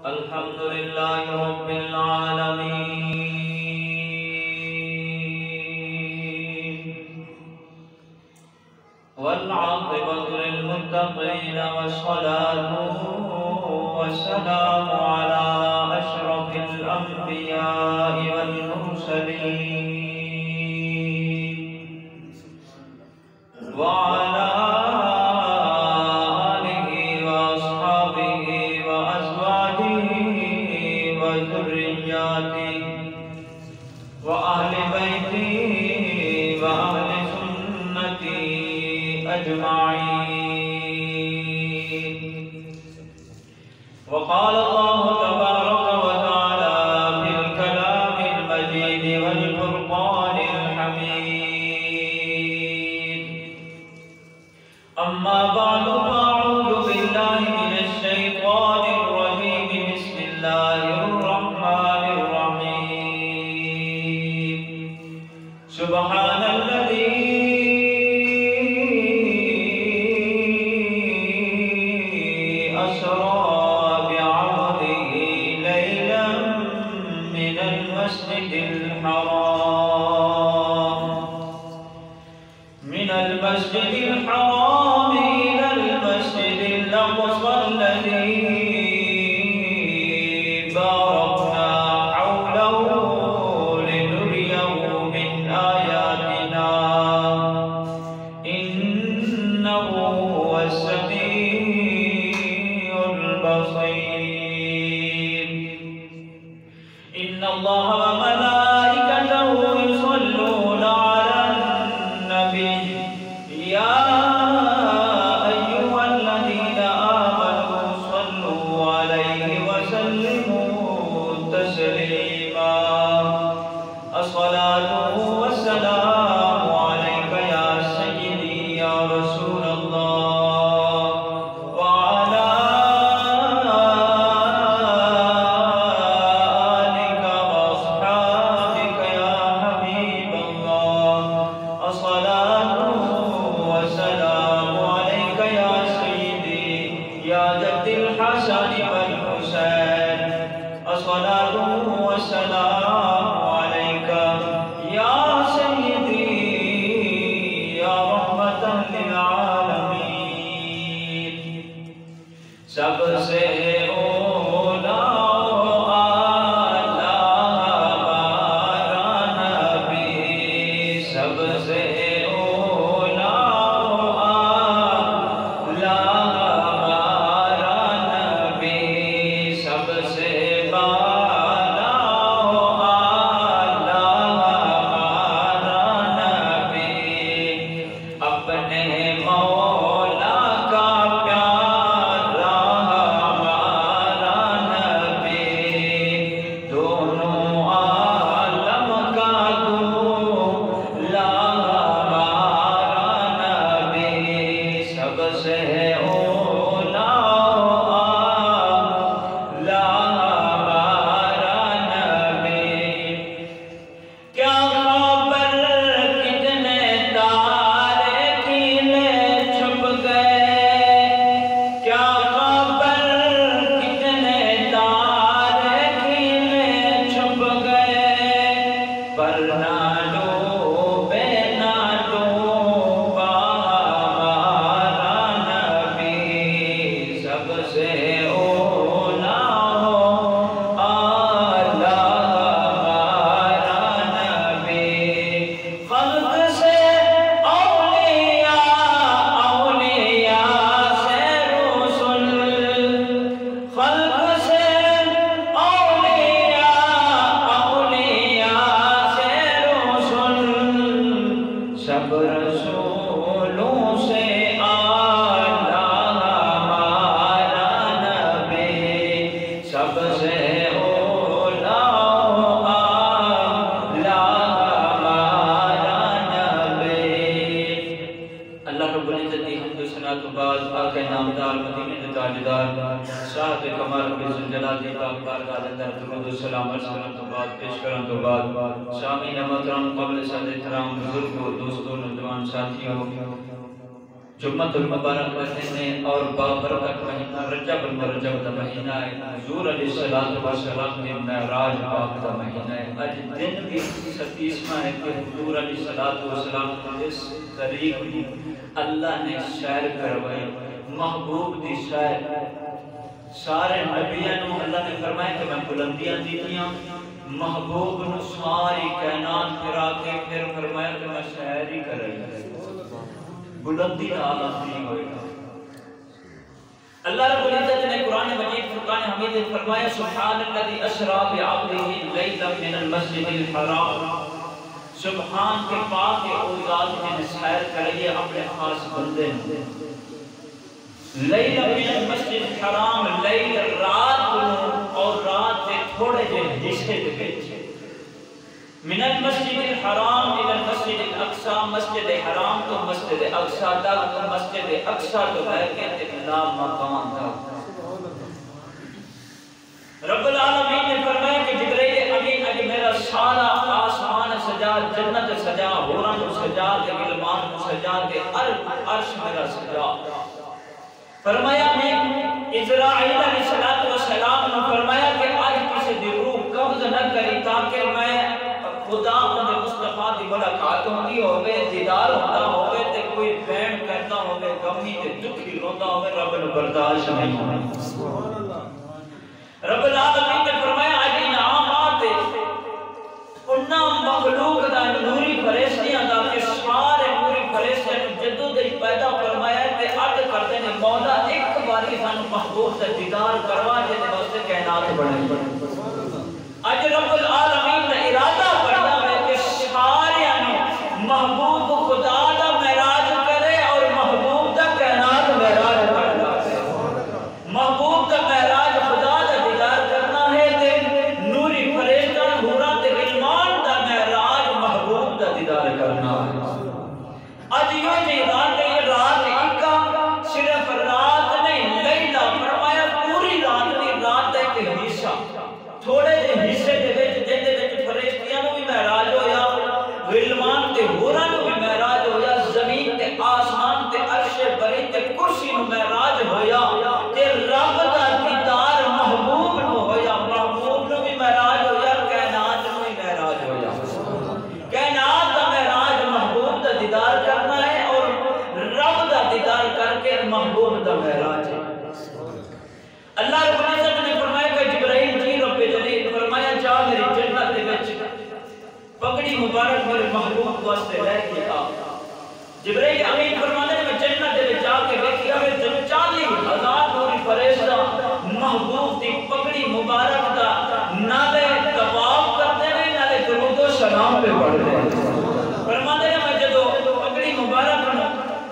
الحمد لله رب العالمين والعاقبة للمتقين والصلاة والسلام على أشرف الأنبياء والمرسلين وعلى وأهل بيتي وأهل سنتي أجمعين. وقال الله تبارك وتعالى في الكلام المجيد والفرقان الحميد: أما بعد فأعوذ بالله من الشيطان الرجيم. بسم الله الرحمن الرحيم. سبحان الذي أسرى بعبده ليلا من المسجد الحرام إلى المسجد الأقصى الذي باركنا حوله لنريه من آياتنا إنه هو السميع البصير. إن الله وملائكته يصلون على النبي يا أيها الذين آمنوا صلوا عليه وسلموا تسليما. الصلاة والسلام عليك يا سيدي يا رسول الله وعلى آلك وأصحابك يا حبيب الله. الصلاة والسلام عليك يا سيدي يا جد الحسن والحسين. الصلاة والسلام عليك يا سيدي يا رحمة للعالمين. سب سے اولا اعلیٰ ہمارا نبی، سب سے اولا اعلیٰ ہمارا نبی، سب سے بالا اعلیٰ ہمارا نبی. اپنے مولا کا پیارا ہمارا نبی، دونوں عالم کا دولا ہمارا نبی، سب سے اولا اعلیٰ ہمارا نبی. کیا خبر کتنے تارے کھیلے چھپ گئے، کیا خبر کتنے تارے کھیلے چھپ گئے، پر نہ ڈوبے نہ ڈوبا ہمارا نبی، سب سے اولا اعلیٰ ہمارا نبی. خلق سے اولیاء، اولیاء سے رسل، خلق سے اولیاء، اولیاء سے رسل، سب رسولوں سے اعلیٰ ہمارا نبی، سب سے اولا اعلیٰ ہمارا نبی. اللہ رب العزت کی حمد و ثنا تو بعد آقا نامدار مدینے کے تاجدار صاحب کمال رب الجلال دی پاک بارگاہ اندر درود و سلام عرض کرنے تو بعد پیش کرنے تو بعد سامعین محترم قبل صد احترام بزرگوں دوستوں نوجوان ساتھیوں جمعۃ المبارک کا دن ہے اور بابرکت مہینہ رجب المرجب کا مہینہ ہے، حضور علیہ السلام کے معراج پاک کا مہینہ ہے۔ آج دن بھی 37واں ہے کہ حضور علیہ السلام اس طریق میں اللہ نے سیر کروائی، محبوب دی سیر۔ سارے نبیوں نے اللہ نے فرمایا کہ میں بلندیاں دیتیاں، محبوب نے ساری کائنات پھرا کے پھر فرمایا کہ میں سیر ہی کر رہی بلندی کا عالم نہیں ہوئے گا۔ اللہ رب العزت نے قرآن مجید فرقان حمید نے فرمایا سبحان الذی اسری بعبدہ لیلا من المسجد الحرام، سبحان کے پاک او ذات نے سیر کری اپنے خاص بندے نے۔ لیلا من المسجد الحرام، لیل رات اور رات کے تھوڑے جے حصے دے وچ، من المسجد الحرام الى المسجد الاقصى، مسجد حرام تو مسجد اقصی تک، مسجد اقصی تو ہے کہ لا مکان تک۔ رب العالمین نے فرمایا کہ جبرائیل امین اج میرا سارا آسمان سجا، جنت سجا، حوران سجا، غلمان سجا، عرش میرا سجا۔ فرمایا میں اسرائیل علیہ السلام نے فرمایا کہ آج کسی دی روح قبض نہ کری تاکہ میں خدا نے مصطفیٰ دی ملاقات ہوندی ہوگے، دیدار ہوتا ہوگے، تے کوئی بین کرتا ہوگے، غمی تے دکھی روتا ہوگے، رب نے برداشت نہیں ہوگا۔ رب العالمین نے فرمایا آج انعامات انہاں مخلوق دا نوری فرشتیاں دا کہ سارے نوری فرشتیاں جدو دے پیدا فرمایا تے عرض کرتے ہیں مولا ایک باری سانو محبوب سے دیدار کروا جے دے واسطے کائنات بنے۔ اج رب العالمین نے ارادہ بڑھا ہے کہ سارے محبوب خدا دا معراج کرے اور محبوب دا کائنات معراج کرنا ہے۔ محبوب دا معراج خدا دا دیدار کرنا ہے تے نوری فرشتہ حورا تے غلمان دا معراج محبوب دا دیدار کرنا ہے۔ اج یہ جی رات ہے، یہ رات اکا صرف رات نہیں، لیلہ فرمایا پوری رات نہیں، رات ہے کہ حصہ تھوڑے جے حصے دے وچ جن دے وچ فرشتیاں نو بھی معراج ہویا، غلمان تے حوراں نو بھی معراج ہویا، زمین تے آسمان تے عرش بری تے کرسی نو معراج ہویا، تے رب دا دیدار محبوب نو ہویا، محبوب نو بھی معراج ہویا، کائنات نو بھی معراج ہویا۔ کائنات دا معراج محبوب دا دیدار کرنا ہے اور رب دا دیدار کر کے محبوب دا معراج ہے۔ اللہ رب العزت نے فرمایا کہ جبرائیل جی رب جلیل فرمایا جا میری جنت دے وچ پگڑی مبارک میرے محبوب واسطے لے کے آ۔ جبرائیل امین فرمانے میں جنت دے وچ جا کے دیکھیا میں 40,000 نوری فرشتہ محبوب دی پگڑی مبارک دا نالے طواف کرتے ہیں نالے درود و سلام پہ پڑھتے ہیں۔ فرماتے ہیں میں جدو پگڑی مبارک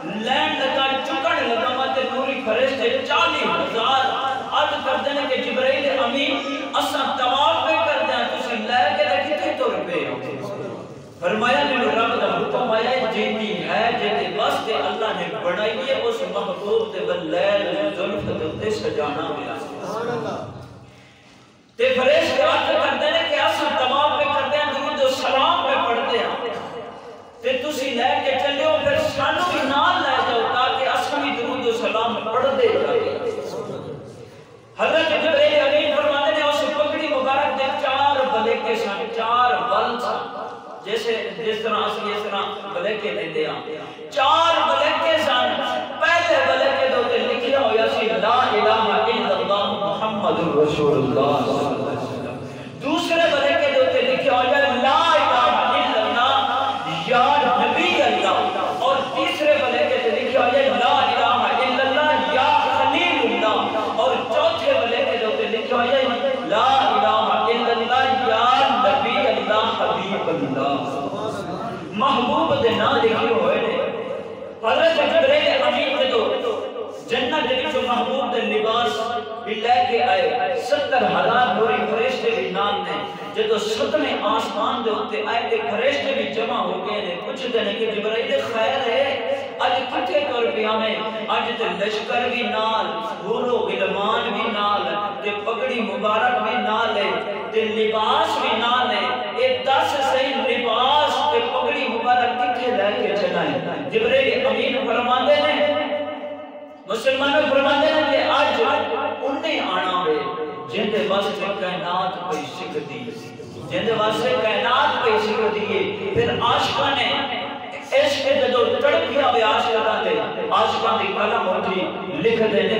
لین لگا چکن لگا ماتے نوری فرشتے 40,000 عرض کرتے ہیں کہ جبرائیل امین اساں طواف پہ کرتے ہیں تسی لے کے کتنے تو روپے فرمایا میں رب دا حکم آیا جیتی ہے جیتے واسطے اللہ نے بڑھائی ہے اس محبوب تے واللیل ظلف دلتے سجانا ملا تے فرشتے عرض کرتے ہیں کہ اساں طواف پہ کرتے ہیں درود و سلام پہ پڑھتے ہیں تے تسی لے کے چلے ہو پھر سانو بھی نال لے جاؤ تاکہ اساں بھی درود و سلام پڑھ دے جائے۔ حضرت جبرائیل امین فرماتے ہیں اس پگڑی مبارک دے 4 بلیکے سن، 4 بل سن، جیسے جس طرح اسی اس طرح بلیکے دیندے ہیں 4 بلیکے سن۔ پہلے بلیکے دے لکھیا ہویا سی لا الہ الا اللہ محمد رسول اللہ، دوسرے بلیکے دے لکھیا ہویا لا الہ الا اللہ یا نبی اللہ، اور تیسرے بلیکے دے لکھیا ہویا لا الہ الا اللہ یا خلیل اللہ، اور چوتھے بلیکے دے لکھیا ہویا لا الہ الا اللہ یا نبی اللہ حبیب اللہ۔ محبوب دے نام لکھے ہوئے نے۔ حضرت جبرائیل امین جدو جنت دے وچوں محبوب دے لباس بھی لے کے آئے 70,000 نوری فرشتے بھی نال نے۔ جدو 7ویں آسمان دے اوتے آئے تے فرشتے بھی جمع ہو گئے نے، پوچھتے ہیں کہ جبرائیل خیر ہے اج کتھے تر پیا میں؟ اج تے لشکر بھی نال، حور و غلمان بھی نال، تے پگڑی مبارک بھی نال ہے، تے لباس بھی نال ہے۔ اے 10 صحیح لباس تے پگڑی مبارک کتھے لے کے چلائیں؟ جبرائیل امین فرماندے نے مسلمانوں فرماتے ہیں کہ آج انہیں آنا ہے جن دے واسطے کائنات پہ سکھ دی، جن دے واسطے کائنات پہ سکھ دیئے. پھر عاشقہ نے عشق جدو تڑپیا بے عاشقہ دے، عاشقہ دی قلم اٹھی لکھ دینے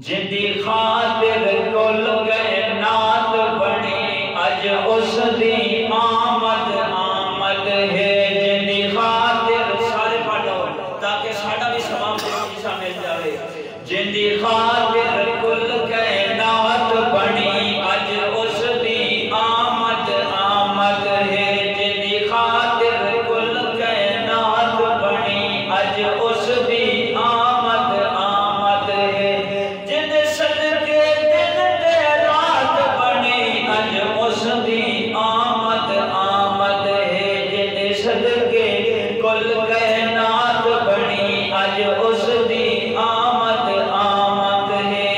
جن دی خاطر کل کائنات بنی اج اس دی آمد آمد ہے. جن دی خاطر سارے پڑھو تاکہ ساڑھا بھی سواب جیسا مل جائے. جن دی خاطر کل کائنات بنی اج اس دی آمد آمد ہے. جن دی خاطر کل کائنات بنی اج اس دی آمد آمد ہے. جن صدقے دن تے رات بنی اج اس دی آمد آمد ہے. جن صدقے کل کائنات بنی اج اس دی آمد آمد ہے.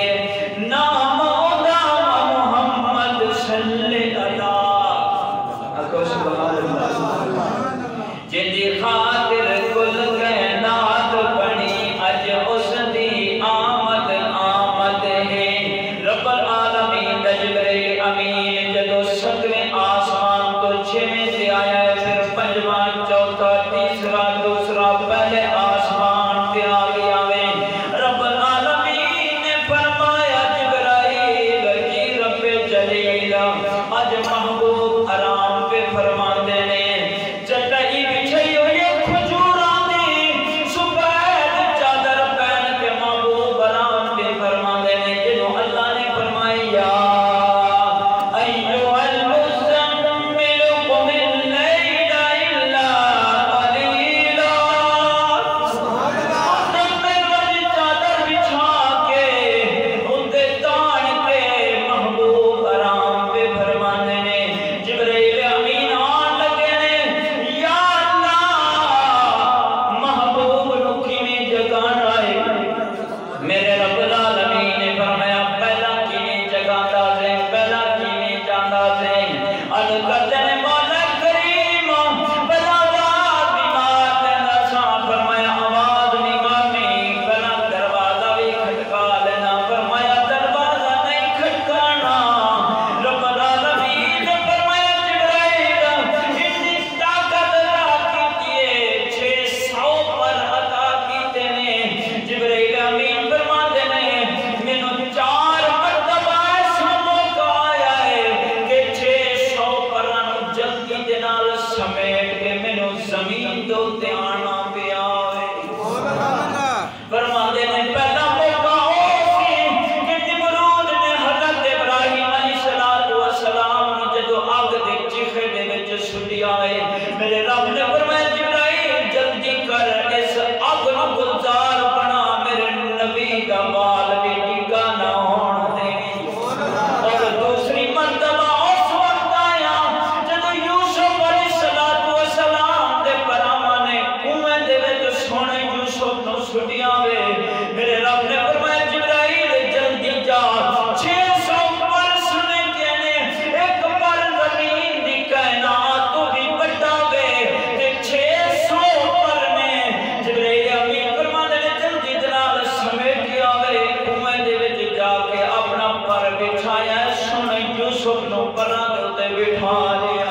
نام ادا محمد صلی اللہ اکو سبحان اللہ. جن دی خاطر کل کائنات بنی اج اس دی آمد آمد ہے. رب العالمین جبریل امین جدو 7ویں آسمان تو 6ویں سے آیا ہے، پھر 5واں چوتھا تیسرا دوسرا پہلے آسمان پہ آ گیا ہے. رب العالمین نے فرمایا جبرائیل جی رب جلیل آج محبوب آرام پہ فرما دینے چٹائی بچھائی ہوئی کھجوران دی سفید چادر پہن کے محبوب آرام پہ فرما دینے. جنہوں اللہ نے فرمایا ایوہ المزمل قم اللیل الا قلیلا. چادر بچھا کے اندے تان کے محبوب آرام پہ فرما دینے. جبریل امین آن لگے نے یا اللہ محبوب نکی میں جگانا ہے. میرے رب العالمین نے فرمایا پہلا کینے جگانا سے پہلا کینے جانا سے کرتے نے مولا کریم بلا آواز بیمار دینا سا. فرمایا آواز نہیں مانی بلا دروازہ بھی کھٹکا لینا. فرمایا دروازہ نہیں کھٹکانا. رب العالمین نے فرمایا جبرائیل اتنی طاقت عطا کیتی ہے 600 پر عطا کیتے نے. جبرائیل امین فرماتے ہیں مینوں 4 مرتبہ ایسا موقع آیا ہے کہ 600 پران جلدی دے نال سمیٹ کے مینوں زمین دے تے آنا پیا ہے. فرماتے ہیں پہلا موقع ہو سی کہ نمرود نے حضرت ابراہیم علیہ السلام نو جدو آگ دے چیخے دے وچ سٹیا ہے. میرے رب نے فرمایا جبرائیل جلدی کر اس آگ نو گلزار بنا میرے نبی دا بال بھی ڈگا نہ ہون دے. اور دوسری مرتبہ اس وقت آیا جدو یوسف علیہ السلام دے پراواں نے کنویں دے وچ سونے یوسف نو سٹیا وے. میرے رب نے فرمایا جبرائیل جلدی جا 600 پر سنے کہنے ایک پر زمین دی کائنات تو بھی بڑا وے تے 600 پر نے. جبرائیل امین فرماتے نے جلدی جلال سمیٹیا وے کنویں دے وچ جا کے اپنا پر بچھایا سنے یوسف نو پراں دے تے بٹھا لیا.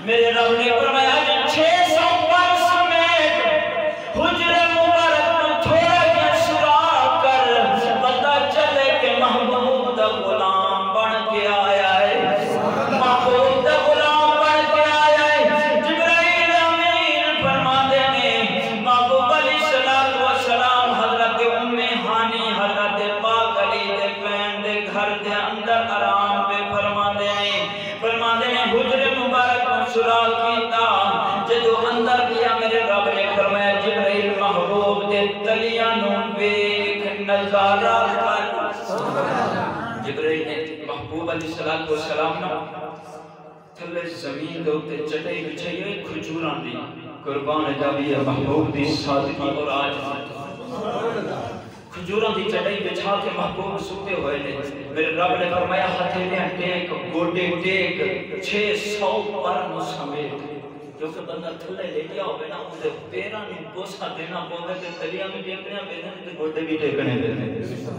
میرے رب نے فرمایا 600 پر سمیٹ حجر مبارک میں تھوڑا کیا سراغ کر پتہ چلے کہ محبوب دا غلام بن کے آیا ہے. محبوب دا غلام بن کے آیا ہے. جبرائیل امین فرماتے ہیں محبوب علیہ السلام حضرت ام ہانی حضرت پاک علی دے پین دے گھر دے اندر آرام پہ فرماتے ہیں حجر مبارک میں سراغ کیتا. جدو اندر گیا میرے رب نے فرمایا جبرائیل محبوب دے تلیاں نو ویکھ نظارہ کر. جبرائیل نے محبوب علیہ السلام نو تھلے زمین دے اوتے چٹائی بچھائی ہوئی کھجوراں دی قربان جاوی محبوب دی سادگی اور آج کھجوراں دی چٹائی بچھا کے محبوب سوتے ہوئے نے. میرے رب نے فرمایا ہتھیلیاں ٹیک گوڈے ٹیک 600 پر نو سمیٹ جو کہ بندہ تھلے لے لیا ہوئے نا اسے پیرا نہیں بوسا دینا پوگے تے تلیاں بھی ٹیکنے پینے تے گوڑے بھی ٹیکنے پینے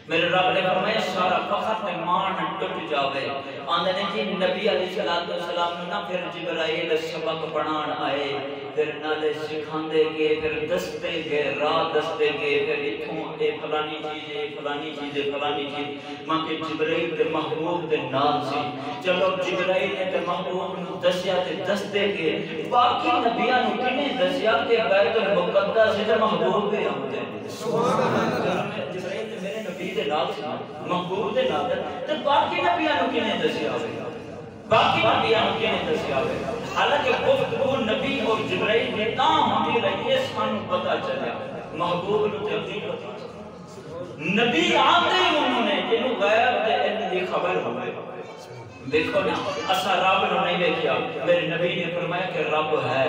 میرے رب نے فرمایا سارا فخر تے مان ٹوٹ جاوے آندے نے جی نبی علیہ السلام نے نا پھر جبرائیل سبق پڑھان آئے پھر نالے سکھاندے گئے پھر دستے گئے راہ دستے گئے پھر اتھوں اے فلانی چیز فلانی چیز فلانی چیز ماں کے جبرائیل تے محبوب تے نام سی چلو جبرائیل نے تے محبوب نو دسیا تے دستے گئے باقی نبیاں نو کنے دسیا کہ بیت المقدس تے محبوب دے آمدے سبحان اللہ جبرائیل تے میرے نبی دے نام سی محبوب دے نام تے باقی نبیاں نو کنے دسیا ہوئے باقی نبیاں نو کنے دسیا ہوئے حالانکہ گفتگو نبی اور جبرائیل میں تاں ہوتی رہی ہے سانو پتہ چلا محبوب نو تے اپنی پتہ نبی آتے ہی انہوں نے جنہوں غیب دے علم دی خبر ہوئے دیکھو نا اسا رب نو نہیں دیکھیا میرے نبی نے فرمایا کہ رب ہے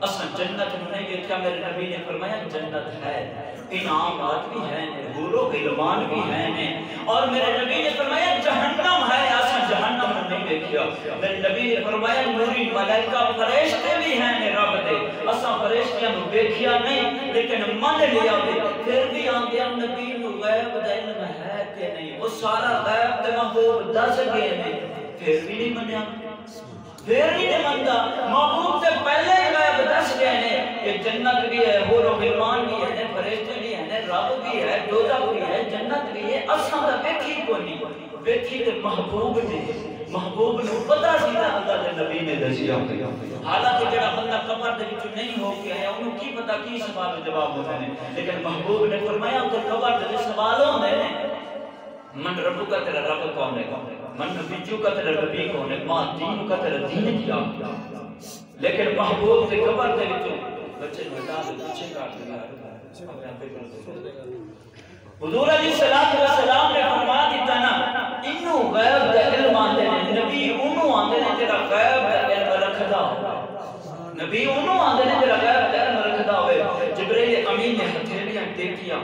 اسا جنت نو نہیں دیکھیا میرے نبی نے فرمایا جنت ہے انعامات بھی ہیں حور و غلمان بھی ہیں اور میرے نبی نے فرمایا جہنم ہے اسا جہنم نو نہیں دیکھیا میرے نبی نے فرمایا نوری ملائکہ فرشتے بھی ہیں رب دے اسا فرشتیاں نو دیکھیا نہیں لیکن من لیا پھر بھی آندے نبی نو غیب دا علم ہے کہ نہیں وہ سارا غیب تے محبوب دس گئے نہیں پھر بھی نہیں منیا پھر بھی نہیں منتا محبوب سے پہلے ہی غیب دس گئے ہیں کہ جنت بھی ہے حور و غلمان بھی ہے فرشتے بھی ہیں رب بھی ہے دوزخ بھی ہے جنت بھی ہے اساں دا ویکھی کوئی نہیں ویکھی تے محبوب نے محبوب نو پتہ سی نا اللہ دے نبی نے دسیا حالانکہ جڑا بندہ قبر دے وچ نہیں ہو کے آیا انہوں کی پتہ کی سوال و جواب ہوتے ہیں لیکن محبوب نے فرمایا کہ قبر دے سوال ہوندے ہیں من ربو کا تیرا رب کون ہے من نبیجو کا تیرا نبی کون ہے ماں دین کا تیرا دین کیا لیکن محبوب دے قبر دے وچ بچے بتا دے بچے کاٹ دیا حضور علیہ السلام نے فرما دیتا نا انہوں غیب دا علم آندے نے نبی انہوں آندے نے تیرا غیب دا علم رکھدا نبی انہوں آندے نے تیرا غیب دا علم رکھدا ہوئے جبرائیل امین نے ہتھیلیاں دیکھیا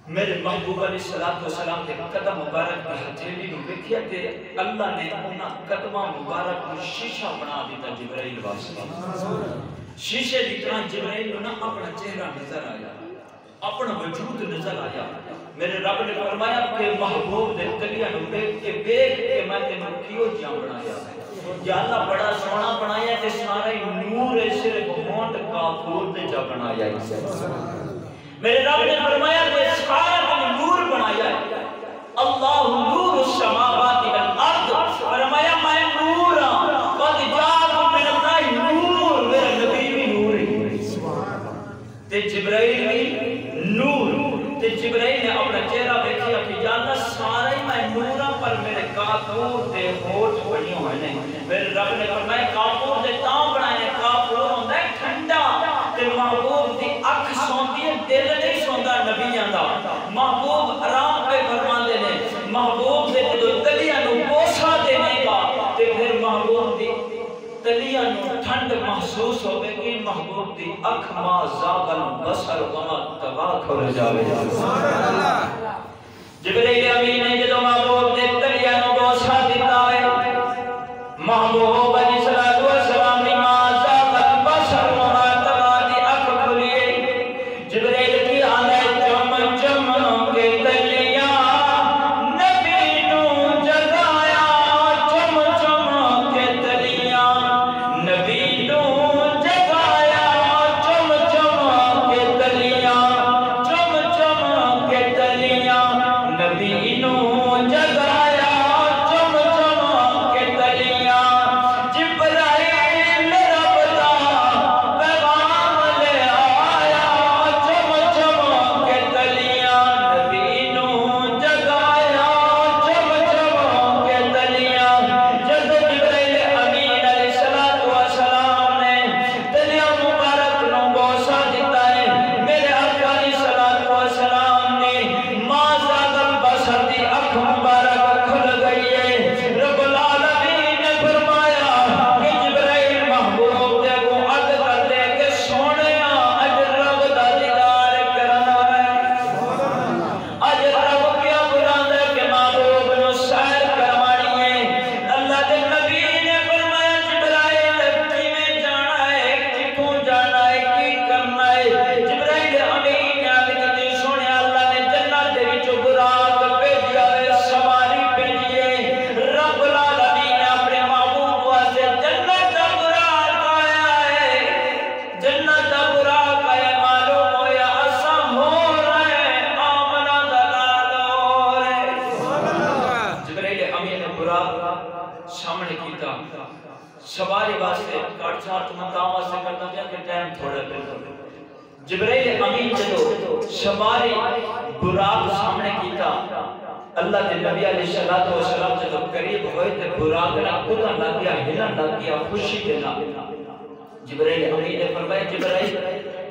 میرے محبوب علیہ السلام کے قدم مبارک کی ہتھیلی نو دیکھیا تے اللہ نے انہاں قدماں مبارک کو شیشہ بنا دیتا جبرائیل واسطے شیشے دی طرح جبرائیل نو نا اپنا چہرہ نظر آیا اپنا وجود نظر آیا میرے رب نے فرمایا کہ محبوب دے تلیاں نو دیکھ کے میں تینوں کیوں جاں بنایا یا اللہ بڑا سونا بنایا تے سارے نور صرف ہونٹ کافور دے جا بنایا میرے رب نے فرمایا کہ سارا نور بنایا ہے اللہ نور السماوات والارض فرمایا میں نور ہوں قد جاءکم من اللہ نور میرا نبی بھی نور ہے تے جبرائیل بھی نور تے جبرائیل نے اپنا چہرہ دیکھیا کہ یا اللہ سارے میں نور ہوں پر میرے کافور دے ہونٹ بنی ہوئے نہیں میرے رب نے فرمایا کافور دے تاں بنائے کافور ہوندا ہے ٹھنڈا تے محبوب دی اکھ سوندی ہے دل نہیں سوندا نبیاں دا محبوب آرام پہ فرماندے نے محبوب دے تلیاں نو بوسا دینے کا تے پھر محبوب دی تلیاں نو ٹھنڈ محسوس ہوئے کہ محبوب دی اکھ ما زاغل بصر وما طغى کھل جاوے جبرائیل امین نے جدو محبوب دے تلیاں نو بوسا دیتا ہے محبوب علیہ السلام نے ما زاغل بصر وما طغى دی اکھ کھلی جبرائیل کی آنے چم چم کے تلیاں نبی نو جگایا چم چم کے تلیاں نبی نو جگایا چم چم کے تلیاں چم چم کے تلیاں نبی نو سواری واسطے کٹ چارت مقام واسطے کرتا ہوں کہ ٹائم تھوڑا پہ جبرائیل امین جدو سواری براق سامنے کیتا اللہ کے نبی علیہ السلام جدو قریب ہوئے تھے براق نہ کتا لگ گیا ہلن لگ گیا خوشی دینا جبرائیل امین نے فرمایا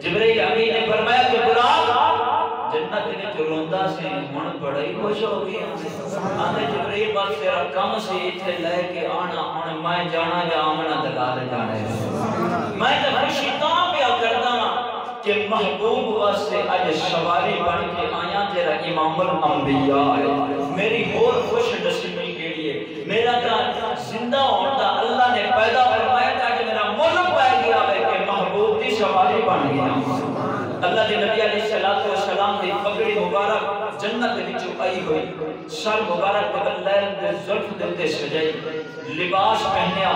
جبرائیل امین نے فرمایا کہ براق جنت میں جو روندہ سے من بڑا ہی خوش ہو گیا آنے جبرائیل بات تیرا کم سے اتھے لے کے آنا میں جانا یا آمنا دلال جانا ہے میں تو خوشی کہاں پیا کرتا کہ محبوب واسطے آج سواری بن کے آیا تیرا امام الانبیاء ہے میری اور خوش نصیبی کے لیے میرا کا زندہ ہوتا اللہ نے پیدا فرمایا تھا کہ میرا ملک پائے گیا ہے کہ محبوب کی سواری بن گیا اللہ کے نبی علیہ السلام کی پگڑی مبارک جنت وچوں آئی ہوئی سر مبارک قبل لیل دے زلف دیتے سجائی لباس پہنیا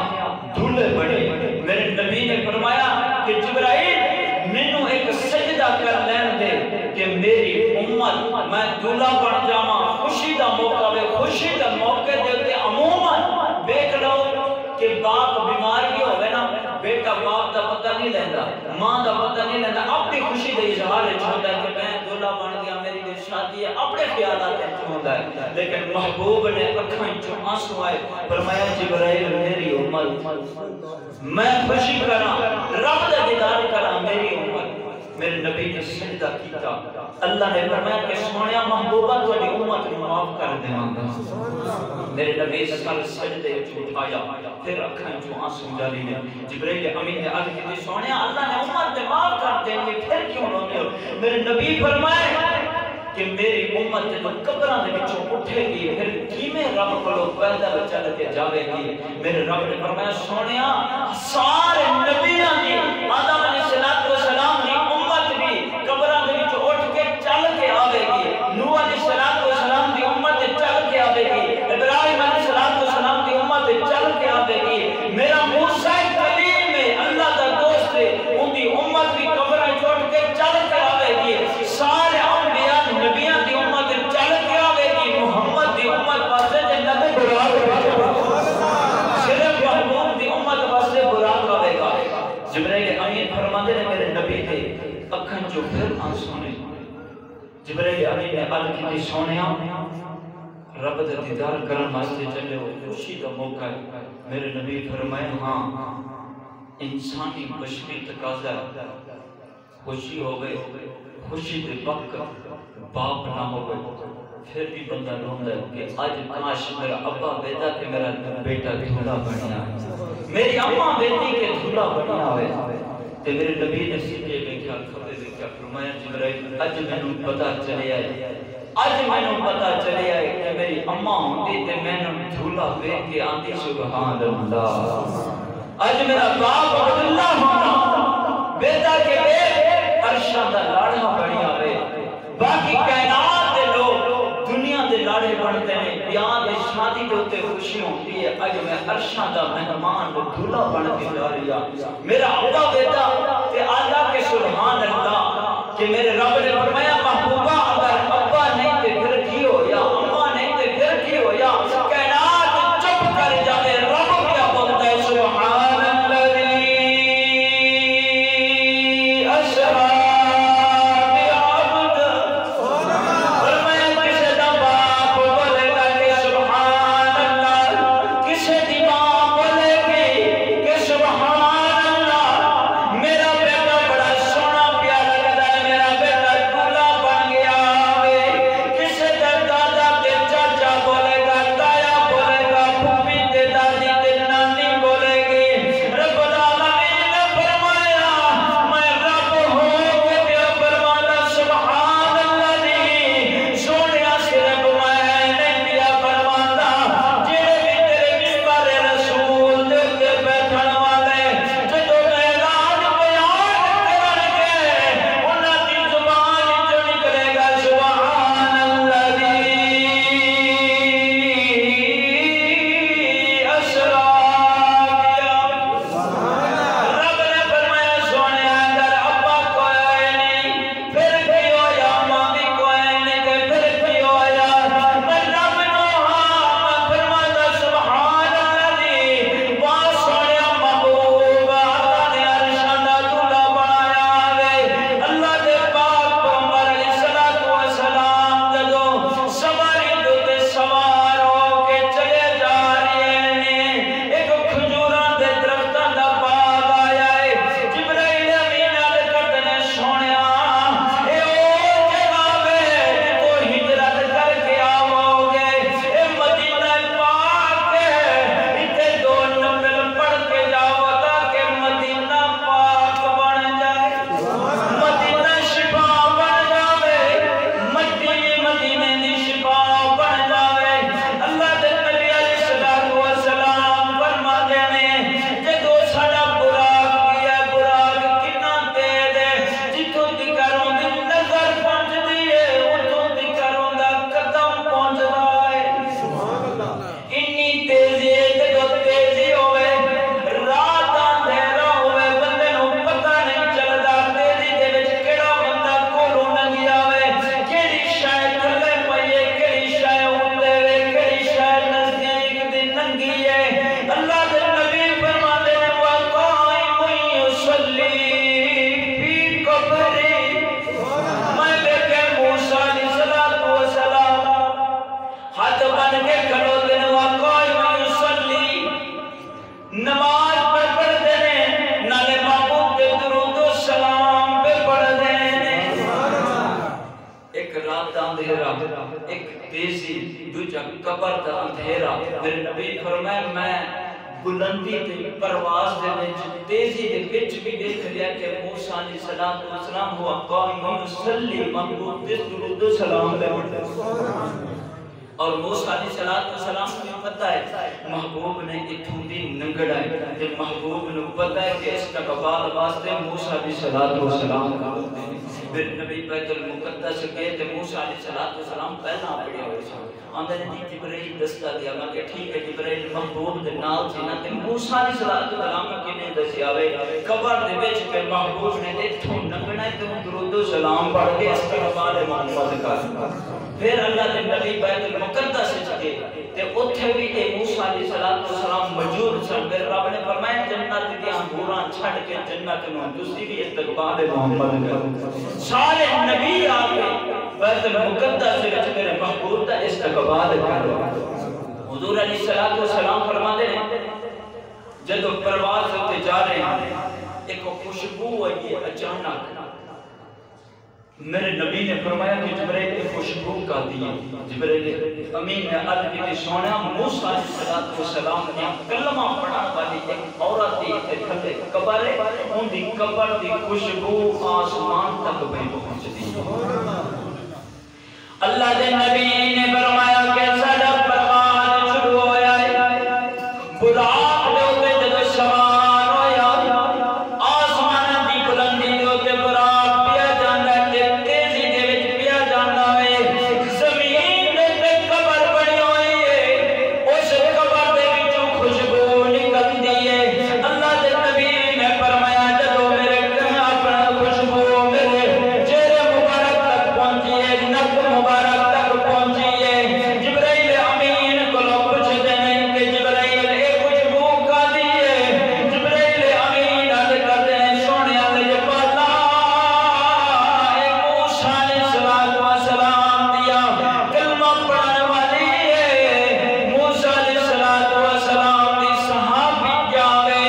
دھولے بڑے میرے نبی نے فرمایا کہ جبرائیل مینوں ایک سجدہ کر لین دے کہ میری امت میں دولہ بن جاواں خوشی دا موقع ہے خوشی دا موقع دے عموماً دیکھ لو کہ باپ بیمار بھی ہوئے نا بیٹا باپ دا پتہ نہیں لیندہ ماں دا پتہ نہیں لیندہ اپنی خوشی دے اظہار چھوڑتا ہے کہ میں دولہ بن گیا میری دے شادی ہے اپنے خیالات چھوڑتا ہے لیکن محبوب نے اکھائیں چوں آنسو آئے فرمایا جبرائیل میری امت میں خوشی کرا رب دا دیدار کرا میری امت میرے نبی نے سجدہ کیتا اللہ نے فرمایا کہ سونیا محبوبہ تھوڑی امت کو معاف کر دیواں میرے نبی سر سجدے اٹھایا پھر اکھائیں جو آنسو جاری نے جبرائیل امین نے عرض کی سونیا اللہ نے امت نے معاف کر دیں گے پھر کیوں روتے ہو میرے نبی فرمائے کہ میری امت جو قبران دے بچوں اٹھے گی پھر کیمیں رب کلو پیدا چل کے جاوے گی میرے رب نے فرمایا سونیا سارے نبیاں دی آدم علیہ السلام دی امت بھی قبران دے بچوں اٹھ کے چل کے آوے گی نوح علیہ السلام دی امت چل کے آوے گی ابراہیم علیہ السلام دی امت چل کے آوے گی میرا موسیٰ کلیم میں اللہ دا دوست ہے ان دی امت بھی قبران چھوڑ کے چل کے آوے گی سارے انبیاء نبیاں دی امت چل کے آوے گی محمد دی امت پاسے جنت براق صرف محبوب دی امت پاسے براق آوے گا جبرائیل امین فرماندے نے میرے نبی دے اکھن جو پھر آنسو نے جبرائیل امین نے عرض کی سونیا رب دا دیدار کرن واسطے چلے ہو خوشی دا موقع ہے میرے نبی فرمائے ہاں انسانی بشری تقاضا خوشی ہو گئے خوشی دے وقت باپ نہ ہو گئے پھر بھی بندہ روندہ ہے کہ آج کاش میرا ابا بیٹا کہ میرا بیٹا دھولا بنیا ہے میری اماں بیٹی کے دھولا بنیا ہوئے تے میرے نبی نے سیدھے دیکھا کھبے دیکھا فرمایا جبرائیل اج مینوں پتہ چلے آئے اج مینوں پتہ چلے آئے کہ میری اماں ہوندی تے مینوں دھولا دیکھ کے آندی سبحان اللہ اج میرا باپ عبداللہ ہونا بیٹا کے بیٹ عرشہ دا لاڑا بنیا ہوئے باقی کائنات دے لوگ دنیا دے لاڑے بنتے ہیں بیان دے شادی دے ہوتے خوشی ہوتی ہے اج میں عرشہ دا مہمان دھولا بن کے جا رہا میرا ابا بیٹا تے اللہ کے سبحان اللہ کہ میرے رب نے فرمایا محبوبہ اگر ابا نہیں تے پھر کی ہو یا اماں نہیں تے پھر کی ہو یا کائنات چپ کر جاوے رب کیا بولتا ہے سبحان رات دا اندھیرا، ایک تیزی، دوجا قبر دا اندھیرا. میرے نبی فرمائے میں بلندی تے پرواز دے وچ تیزی دے وچ بھی دیکھ لیا کہ موسیٰ علیہ السلام ہوا قائم یصلی محبوب دس درود و سلام دے وڑے. اور موسیٰ علیہ السلام کو پتہ ہے محبوب نے اتھوں دی ننگڑا ہے کہ محبوب نے پتہ ہے کہ اس کا قبال واسطے موسیٰ علیہ السلام کا پھر نبی بیت المقدس گئے تے موسیٰ علیہ السلام پہلا پڑے ہوئے سن. آندھے نے دی جبرائیل دستہ دیا میں کہ ٹھیک ہے جبرائیل محبوب دے نال چینا تے موسیٰ علیہ السلام کی نے دسی آوے قبر دے وچ کہ محبوب نے اتھوں ننگڑا ہے تے درود و سلام پڑھ کے اس کا قبال محمد کا. پھر اللہ کے نبی بیت المقدس سے تے اتھے بھی اے موسیٰ علیہ السلام موجود سن. پھر رب نے فرمایا جنت کے انگوراں چھڑ کے جنت میں تسی بھی استقبال محمد کرو. سارے نبی آ کے بیت المقدس سے میرے محبوب کا استقبال کرو. حضور علیہ السلام فرماتے ہیں جب پرواز ہوتے جا رہے ہیں ایک خوشبو آئی ہے اچانک. میرے نبی نے فرمایا کہ جبرائیل کی خوشبو کا دی. جبرائیل امین نے عرض کی سونا موسیٰ علیہ السلام نے کلمہ پڑھان والی ایک عورت دی تے تھلے قبر ہے ان دی قبر دی خوشبو آسمان تک بھی پہنچ دی. اللہ دے نبی نے فرمایا کہ ساڈا پرواز شروع ہویا ہے. براق دے اوتے جدوں سوار ہویا آسمان دی بلندی دے اوتے براق پیا جاندا ہے تیزی دے وچ پیا جاندا ہے. زمین تے قبر بنی ہوئی ہے اس قبر دے وچوں خوشبو نکلدی ہے. اللہ دے نبی نے فرمایا جدوں میرے اپنا خوشبو میرے چہرے مبارک تک پہنچی ہے نک مبارک تک پہنچی ہے. جبرائیل امین کو پوچھتے ہیں کہ جبرائیل اے خوشبو کا دی ہے. جبرائیل امین عرض کرتے ہیں سونے اللہ پالا اے موسیٰ علیہ السلام دیا کلمہ پڑھنے والی ہے. موسیٰ علیہ السلام دی صحابی جاوے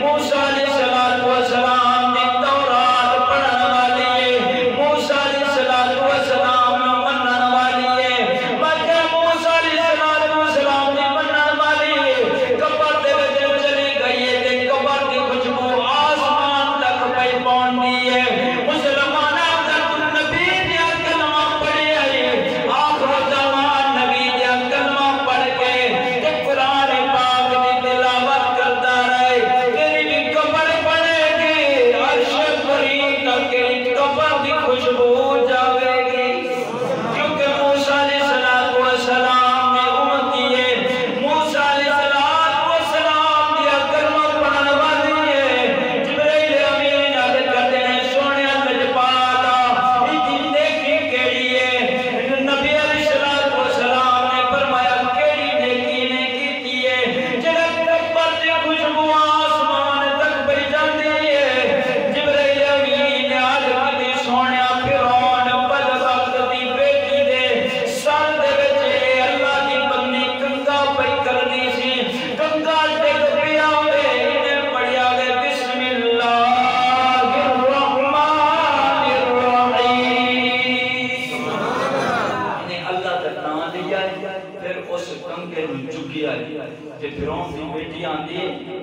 موسیٰ علیہ السلام دی تورات پڑھنے والی ہے. موسیٰ علیہ السلام نو منن والی ہے. مگر موسیٰ علیہ السلام دی منن والی ہے. قبر دے وچ چلی گئی ہے تے قبر دی خوشبو آسمان تک پئی پہنچی ہے. مسلماناں اگر نبی دیا کلمہ پڑھے ہے آخر زمان نبی دیا کلمہ پڑھ کے تے قرآن پاک دی تلاوت کرتا رہے تیری بھی قبر بنے گی. عرش کریم تک تیری قبر دی خوشبو جاوے گی. کیونکہ موسیٰ علیہ السلام نے امتی ہے. موسیٰ علیہ السلام دیا کلمہ پڑھنے والی ہے. جبرائیل امین عرض کرتے ہیں سونے لجپالا یہ نیکی کیڑی ہے. نبی علیہ السلام نے فرمایا کیڑی نیکی نے کیتی ہے جڑا قبر دی خوشبو آسمان تک پہ جاندی ہے. جبرائیل امین نے عرض کی سونے فرعون بدبخت دی بیٹی دے سر دے وچ اللہ دی بندی کنگا پئی کردی سی. کنگا ڈگ پیا ہوئے انہیں پڑھیا گئے بسم اللہ الرحمن الرحیم. انہیں اللہ کا نام لیا پھر اس کنگے نو چکیا کہ فرعون دی بیٹی آندی ہے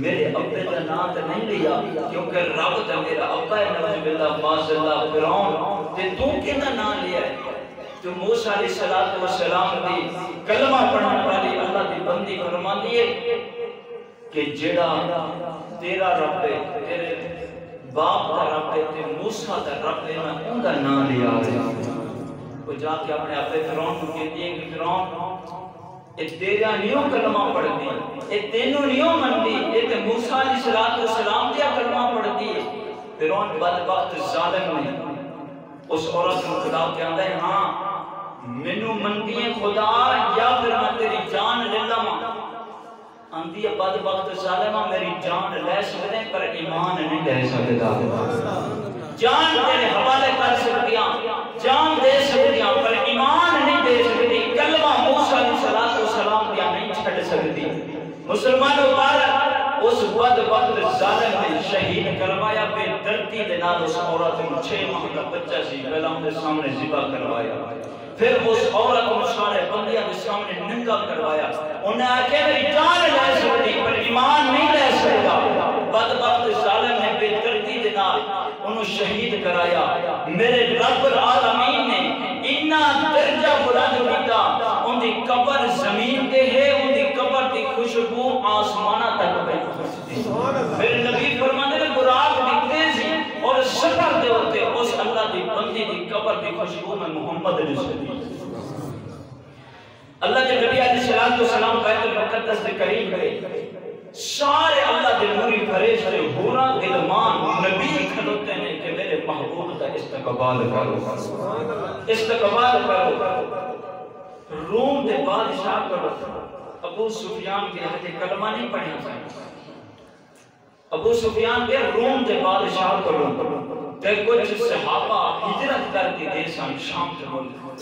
میرے ابے کا نام تو نہیں لیا کیونکہ رب تو میرا ابا ہے نعوذ باللہ معاذ اللہ فرعون تے تو کہنا نام لیا ہے. تو موسیٰ علیہ السلام دی کلمہ پڑھنے والی اللہ دی بندی فرماتی ہے کہ جڑا تیرا رب ہے تیرے باپ کا رب ہے تے موسیٰ کا رب ہے میں ان کا نام لیا ہے. وہ جا کے اپنے ابے فرعون کو کہتی ہے کہ فرعون اے تیرا نیو کلمہ پڑھ دی اے تینوں نیو من دی اے تے موسیٰ علیہ السلام دیا کلمہ پڑھ دی. فرعون بدبخت ظالم نے اس عورت کو خدا کے آندہ ہے ہاں منو منتی ہے خدا یا پھر میں تیری جان لے لما. آندھی بدبخت ظالمہ میری جان لے سکتے ہیں پر ایمان نہیں لے سکتا. جان تیرے حوالے کر سکتیاں جان دے سکتیاں پر ایمان نہیں دے سکتی. کلمہ موسیٰ علیہ السلام دیا نہیں چھڑ سکتی. مسلمانوں پر اس بدبخت ظالم نے شہید کروایا بے دردی دے نال اس عورت کو 6 ماہ کا بچہ سی پہلا ان کے سامنے ذبح کروایا پھر اس عورت کو سارے بندیاں کے سامنے ننگا کروایا انہیں آکے میری جان لے سکتی پر ایمان نہیں لے سکتا بدبخت ظالم نے بے دردی دے نال انہوں شہید کرایا میرے رب العالمین نے اتنا درجہ بلند کیتا ان دی قبر زمین تے ہے ان دی قبر دی خوشبو آسمانہ تک پہنچتی میرے نبی فرمانے نے براق دکھتے سی اور سفر دے ہوتے اس اللہ دی بندی دی قبر دی خوشبو میں محمد نے سنی اللہ کے نبی علیہ السلام بیت المقدس دے قریب گئے سارے اللہ دے نوری فرشتے حورا غلمان نبی کھلوتے ہیں کہ میرے محبوب کا استقبال کرو استقبال کرو روم دے بادشاہ کرو ابو سفیان کے حج کلمہ نہیں پڑھنا چاہیے ابو سفیان کے روم دے بادشاہ کرو تے کچھ صحابہ ہجرت کر کے گئے سن شام کے ملک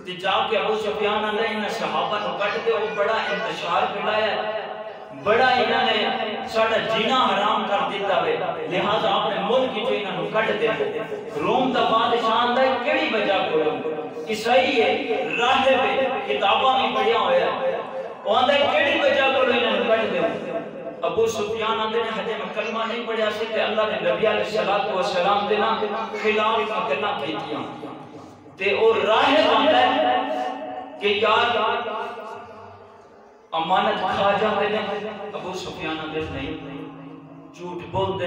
تے جا کے ابو سفیان نے انہیں صحابہ کو کٹ دے وہ بڑا انتشار پھیلایا بڑا انہوں نے ساڑھا جینا حرام کر دیتا ہے لہذا اپنے ملک کی جو انہوں نے کٹ دے روم دا بادشاہ اندہ کیڑی بجا کرو عیسائی ہے راہے پہ کتابہ میں پڑھیا ہویا ہے وہ اندہ کیڑی بجا کرو انہوں نے کٹ دے ابو سفیان اندہ نے حج میں کلمہ نہیں پڑھیا سے تے اللہ نے نبی علیہ السلام دینا خلاف مکرنا کیتیاں تے اور راہے اندہ کہ یار امانت کھا جاتے ہیں ابو سفیان اندر نہیں جھوٹ بول دے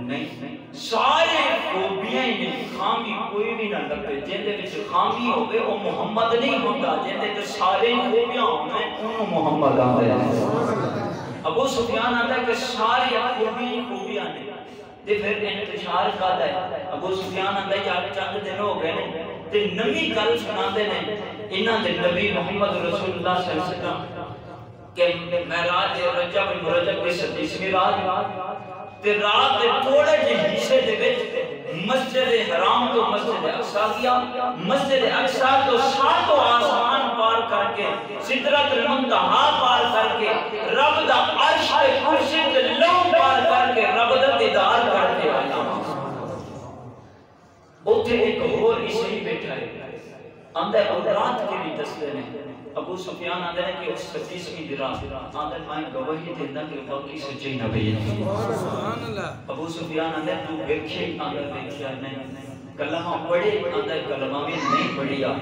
نہیں سارے خوبیاں نہیں خامی کوئی بھی نہ لگے جن دے وچ خامی ہوئے وہ محمد نہیں ہوتا جن دے سارے خوبیاں ہوئے انہوں محمد آتے ہیں ابو سفیان آتا ہے کہ ساری خوبیاں نہیں تے پھر انتشار کھاتا ہے ابو سفیان آتا ہے یار چند دن ہو گئے تے نمی گل سنا دے انہاں دے نبی محمد رسول اللہ صلی اللہ علیہ وسلم کہ معراج رجب مرجب کے 37ویں رات تے رات دے تھوڑے جہے حصے دے وچ مسجد حرام تو مسجد اقصی گیا مسجد اقصی تو 7 آسمان پار کر کے سدرۃ المنتہا پار کر کے رب دا عرش تے کرسی تے لوح پار کر کے رب دا دیدار کر کے آیا اوتھے ایک اور عیسائی بیٹھا ہے اندر اور رات کے بھی دستے ہیں ابو سفیان آدھے ہیں کہ اس 37ویں رات آدھے میں گواہی دینا کہ باقی سچے نبی ہیں ابو سفیان آدھے تو بیکھے آدھے بیکھیا نہیں کلمہ پڑھے آدھے کلمہ میں نہیں پڑھیا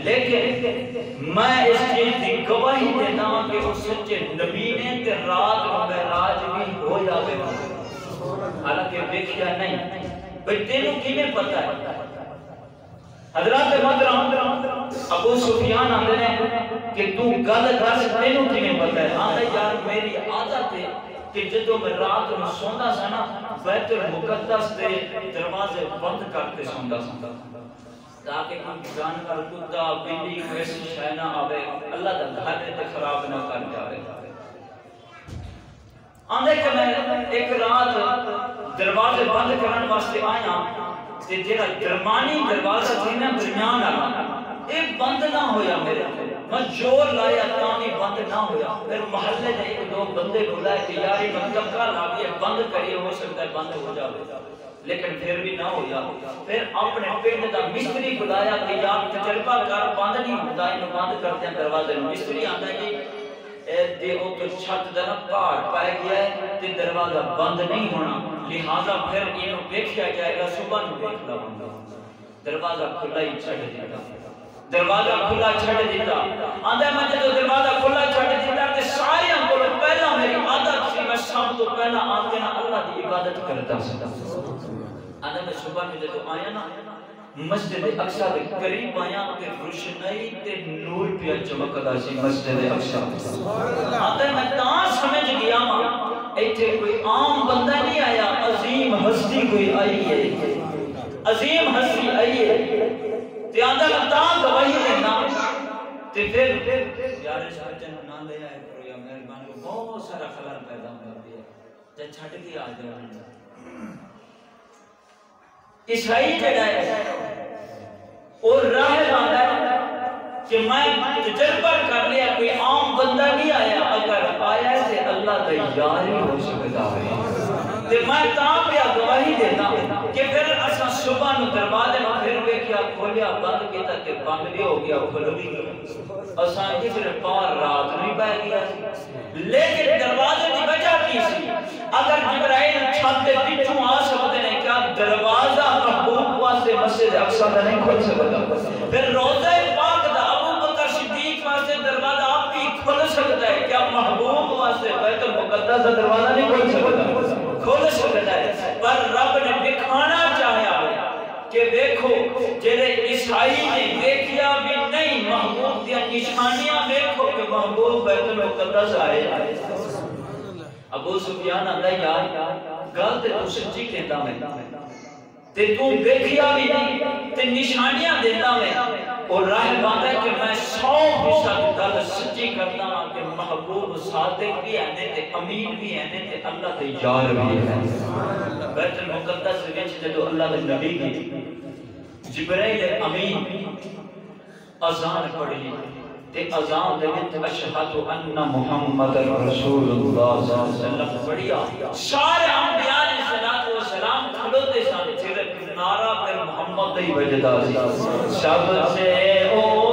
لیکن میں اس چیز کی گواہی دینا کہ اس سچے نبی نے تے رات معراج بھی ہو جاوے حالانکہ بیکھیا نہیں بھئی تینوں کینے پتہ ہے حضرات محترم ابو سفیان آندے ہیں کہ تو گل دس تینوں کینے پتہ ہے آندے یار میری عادت ہے کہ جدو میں رات میں سوندا سا نا بیت المقدس دے دروازے بند کرتے سوندا سا تاکہ کوئی جانور کتا بلی کوئی ایسی شے نہ آوے اللہ دا گھر تے خراب نہ کر جاوے آندے کہ میں ایک رات دروازے بند کرنے واسطے آیا کہ جیڑا جرمانی دروازہ تھی نا درمیان آیا ایک بند نہ ہویا میرے میں جور لایا تانی بند نہ ہویا پھر محلے نے ایک دو بندے بلائے کہ یاری مطلب کا لاغیے بند کریے ہو سکتا ہے بند ہو جاوے لیکن پھر بھی نہ ہویا پھر اپنے پنڈ دا مستری بلایا کہ یار تجربہ کر بند نہیں ہوتا انہوں بند کرتے ہیں دروازے مستری آتا ہے کہ دیکھو تو چھت دنا پار پائے گیا ہے تے دروازہ بند نہیں ہونا لہذا پھر انہوں بیکھیا جائے گا صبح نو بیکھ لاؤں دروازہ کھلا ہی چھڑ دیتا دروازہ کھلا چھڑ دیتا آندھا میں جدو دروازہ کھلا چھڑ دیتا تے سارے کو پہلا میری عادت سی میں سب تو پہلا آتے نا اللہ دی عبادت کرتا سکتا آندھا میں صبح میں جدو آیا نا مسجد اقصی دے قریب آیا تے روشنائی تے نور پہ چمکدا سی مسجد اقصی آندھا میں تاں سمجھ گیا ماں ایتھے کوئی عام بندہ نہیں آیا عظیم ہستی کوئی آئی ہے عظیم ہستی آئی ہے تے آندھا میں تاں گواہی دینا تے پھر یار اس بچے نہ لے آئے کرو یا مہربانی کو بہت سارا خلل پیدا کر دیا جب چھٹ کے آ جائے عیسائی جڑا ہے اور راہ آتا ہے کہ میں تجربہ کر لیا کوئی عام بندہ نہیں آیا اگر آیا ہے اللہ دا یار ہی ہو سکتا ہے تے میں تاں پہ گواہی دیتا کہ پھر اساں صبح نو دروازے نو پھر ویکھیا کھولیا بند کیتا تے بند بھی ہو گیا کھل بھی گیا اساں اس نے پار رات نہیں پہ گیا لیکن دروازے کی وجہ کی سی اگر جبرائیل چھت تے پیچھوں آ سکتے ہیں کیا دروازہ محبوب واسطے مسجد اقصی کا نہیں کھل سکتا پھر روضہ پاک دا ابو بکر صدیق واسطے دروازہ آپ ہی کھل سکتا ہے کیا محبوب واسطے بیت المقدس دا دروازہ نہیں کھل سکتا کھل سکتا ہے پر رب نے دکھانا چاہیا کہ دیکھو جنہیں عیسائی نے دیکھیا بھی نہیں محبوب دیا نشانیاں دیکھو کہ محبوب بیت المقدس آئے ابو سفیان اللہ یار گل تے تو سچی کہتا میں تے تو دیکھیا بھی نہیں تے نشانیاں دیتا میں اور راہ بات ہے کہ میں 100% گل سچی کرتا ہوں کہ محبوب صادق بھی ہے تے امین بھی ہے تے اللہ تے یار بھی ہے بیت المقدس وچ جدوں اللہ دے نبی کی جبرائیل امین اذان پڑھی تے اذان دے وچ اشہد ان محمد رسول اللہ صلی اللہ علیہ وسلم پڑھیا سارے انبیاء علیہ الصلوۃ والسلام کھلوتے سن صرف نعرہ پھر محمد دی وجہ دا سی سب سے او